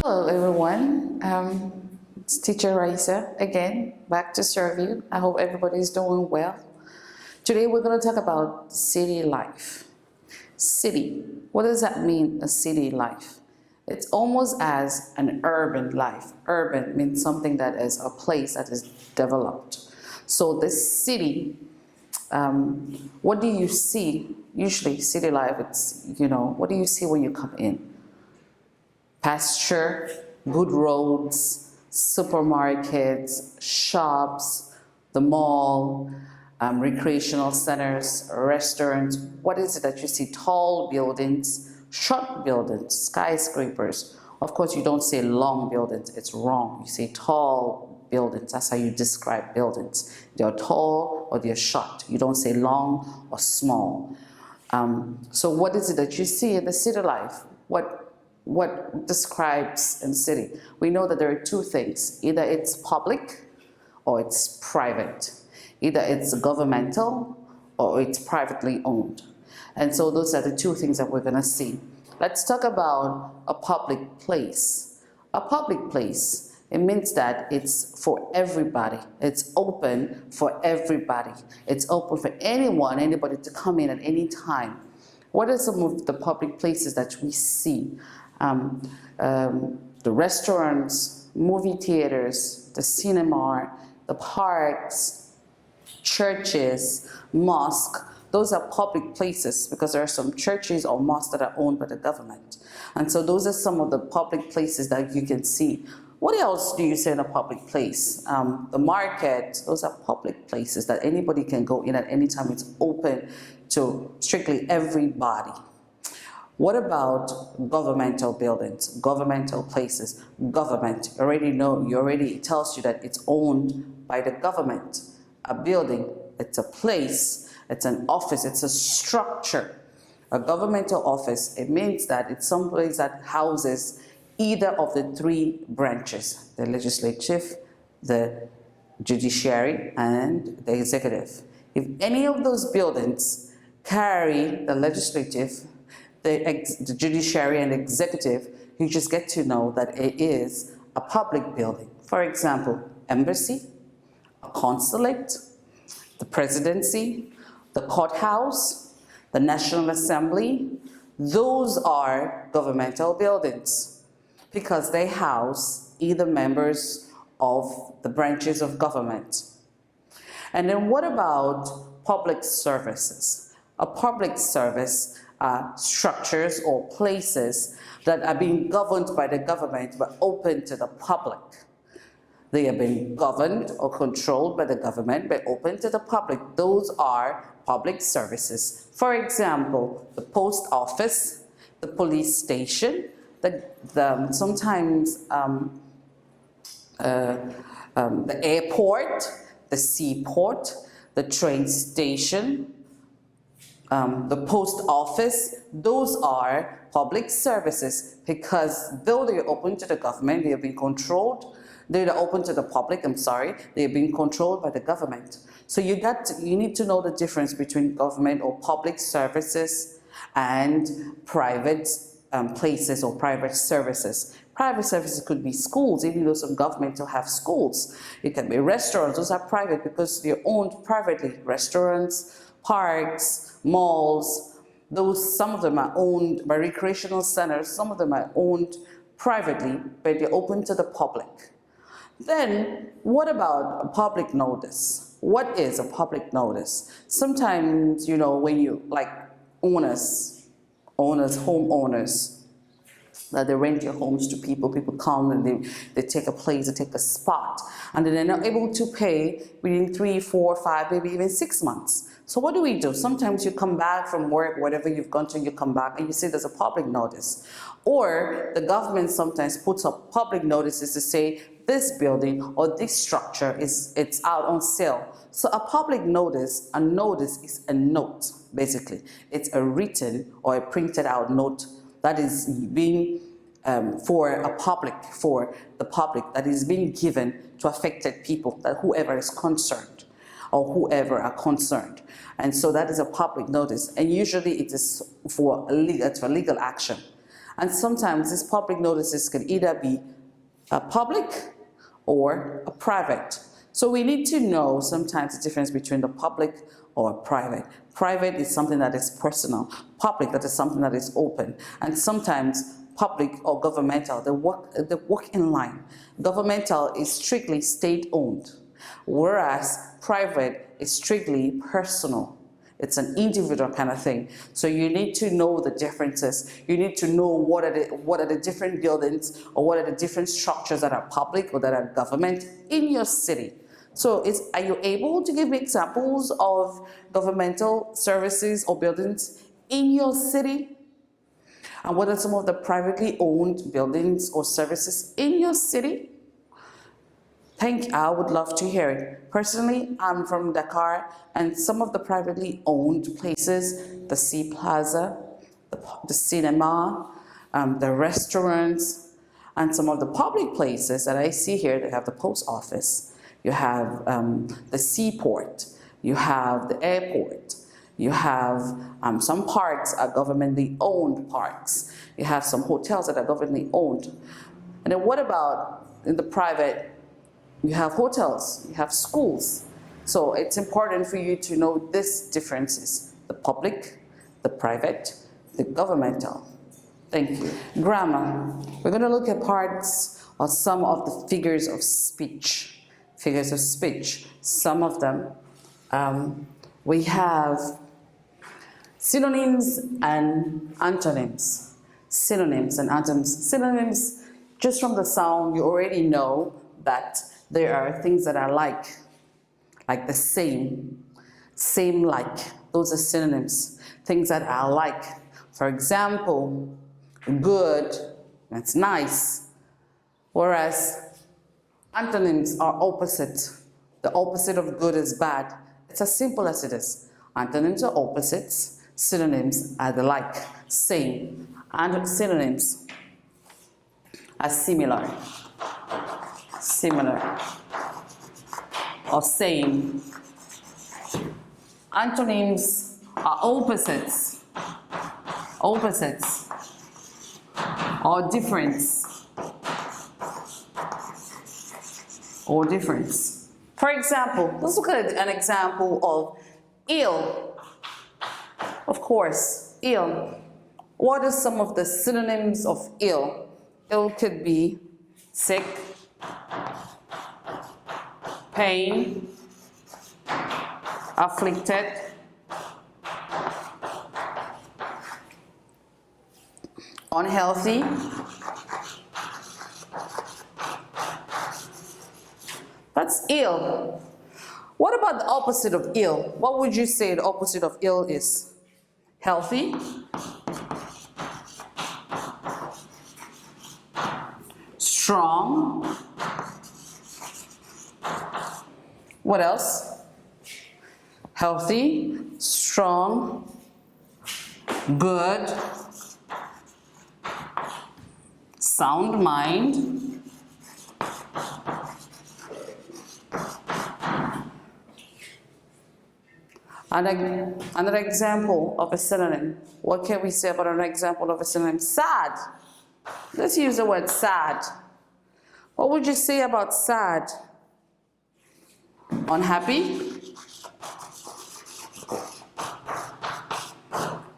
Hello everyone, it's Teacher Raisa again, back to serve you. I hope everybody's doing well. Today we're going to talk about city life. City, what does that mean, a city life? It's almost as an urban life. Urban means something that is a place that is developed. So the city, what do you see? Usually city life, it's, what do you see when you come in? Pasture, good roads, supermarkets, shops, the mall, recreational centers, restaurants. What is it that you see? Tall buildings, short buildings, skyscrapers. Of course, you don't say long buildings, it's wrong. You say tall buildings, that's how you describe buildings. They're tall or they're short. You don't say long or small. So what is it that you see in the city life? What describes in the city? We know that there are two things. Either it's public or it's private. Either it's governmental or it's privately owned. And so those are the two things that we're going to see. Let's talk about a public place. A public place, it means that it's for everybody. It's open for everybody. It's open for anybody to come in at any time. What are some of the public places that we see? The restaurants, movie theaters, the cinema, the parks, churches, mosques. Those are public places because there are some churches or mosques that are owned by the government. And so those are some of the public places that you can see. What else do you see in a public place? The market, those are public places that anybody can go in at any time. It's open to strictly everybody. What about governmental buildings, governmental places? Government, you already, it tells you that it's owned by the government. A building, it's a place, it's an office, it's a structure. A governmental office, it means that it's some place that houses either of the three branches, the legislative, the judiciary, and the executive. If any of those buildings carry the legislative, the judiciary and executive, you just get to know that it is a public building. For example, embassy, a consulate, the presidency, the courthouse, the National Assembly. Those are governmental buildings because they house either members of the branches of government. And then what about public services? A public service structures or places that are being governed by the government but open to the public. They have been governed or controlled by the government but open to the public. Those are public services. For example, the post office, the police station, sometimes the airport, the seaport, the train station, the post office. Those are public services because though they're open to the government, they have been controlled. They're open to the public, they're being controlled by the government. So you need to know the difference between government or public services and private places or private services. Private services could be schools, even though some governments will have schools. It can be restaurants, those are private because they're owned privately. Restaurants, parks, malls, some of them are owned by recreational centers, some of them are owned privately, but they're open to the public. Then, what about a public notice? What is a public notice? Sometimes, when you, like homeowners, that they rent your homes to people come and they take a place, they take a spot, and then they're not able to pay within 3, 4, 5, maybe even 6 months. So what do? Sometimes you come back from work, whatever you've gone to, you come back and you see there's a public notice. Or the government sometimes puts up public notices to say this building or this structure it's out on sale. So a public notice, a notice is a note, basically. It's a written or a printed out note that is being for the public that is being given to affected people, that whoever is concerned or whoever are concerned. And so that is a public notice, and usually it is for legal action. And sometimes these public notices can either be a public or a private. So we need to know sometimes the difference between the public or private. Private is something that is personal. Public, that is something that is open. And sometimes public or governmental, they work in line. Governmental is strictly state-owned, whereas private is strictly personal. It's an individual kind of thing. So you need to know the differences. You need to know what are the different buildings or what are the different structures that are public or that are government in your city. So are you able to give me examples of governmental services or buildings in your city? And what are some of the privately owned buildings or services in your city? I would love to hear it. Personally, I'm from Dakar, and some of the privately owned places, the Sea Plaza, the cinema, the restaurants, and some of the public places that I see here, they have the post office, you have the seaport, you have the airport, you have some parks are governmentally owned parks, you have some hotels that are governmentally owned. And then what about in the private? You have hotels, you have schools. So it's important for you to know these differences: the public, the private, the governmental. Thank you. Grammar. We're going to look at parts or some of the figures of speech. Figures of speech. Some of them. We have synonyms and antonyms. Synonyms and antonyms. Synonyms, just from the sound, you already know that there are things that are like the same, like. Those are synonyms, things that are like. For example, good, that's nice. Whereas antonyms are opposite. The opposite of good is bad. It's as simple as it is. Antonyms are opposites, synonyms are the like, same. And synonyms are similar or same. Antonyms are opposites or difference For example, let's look at an example of ill. Of course, ill. What are some of the synonyms of ill? Ill could be sick, pain, afflicted, unhealthy, that's ill. What about the opposite of ill? What would you say the opposite of ill is? Healthy, strong. What else? Healthy, strong, good, sound mind, another example of a synonym. What can we say about an example of a synonym? Sad. Let's use the word sad. What would you say about sad? Unhappy,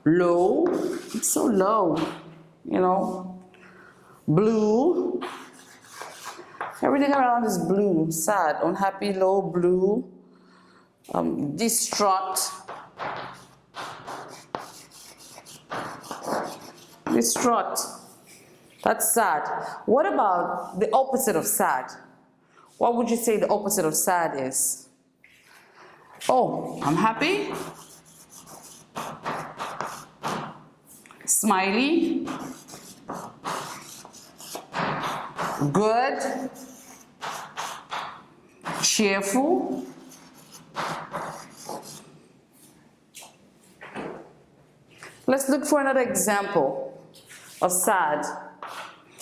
low, it's so low, you know, blue, everything around is blue, sad, unhappy, low, blue, distraught, that's sad. What about the opposite of sad? What would you say the opposite of sad is? Oh, I'm happy, smiley, good, cheerful, let's look for another example of sad.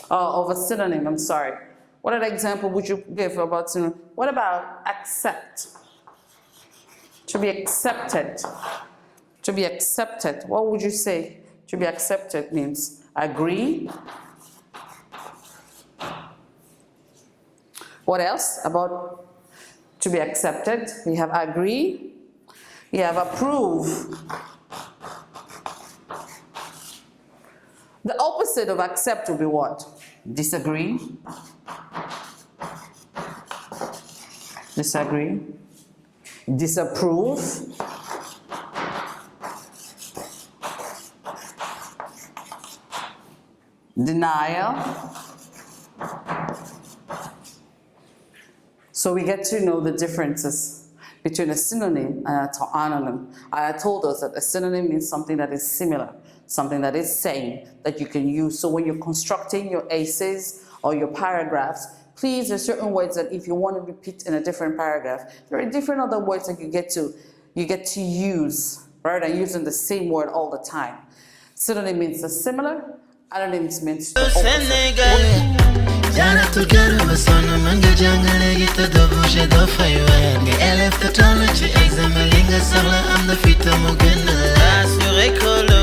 Of a synonym, I'm sorry. What other example would you give about synonym? What about accept? To be accepted. To be accepted. What would you say? To be accepted means agree. What else about to be accepted? We have agree. We have approve. The opposite of accept will be what? Disagree. Disagree. Disapprove. Denial. So we get to know the differences between a synonym and an anonym. I told us that a synonym means something that is similar, something that is same, that you can use. So when you're constructing your essays or your paragraphs, please, there's certain words that if you want to repeat in a different paragraph, there are different other words that you get to use, rather than using the same word all the time. Synonym means the similar, anonyms means the opposite. Jana to get a son, manga jangale get the bush at the fire. The elef the toilet examining a sala, I'm the fit of Mugana. As you recall.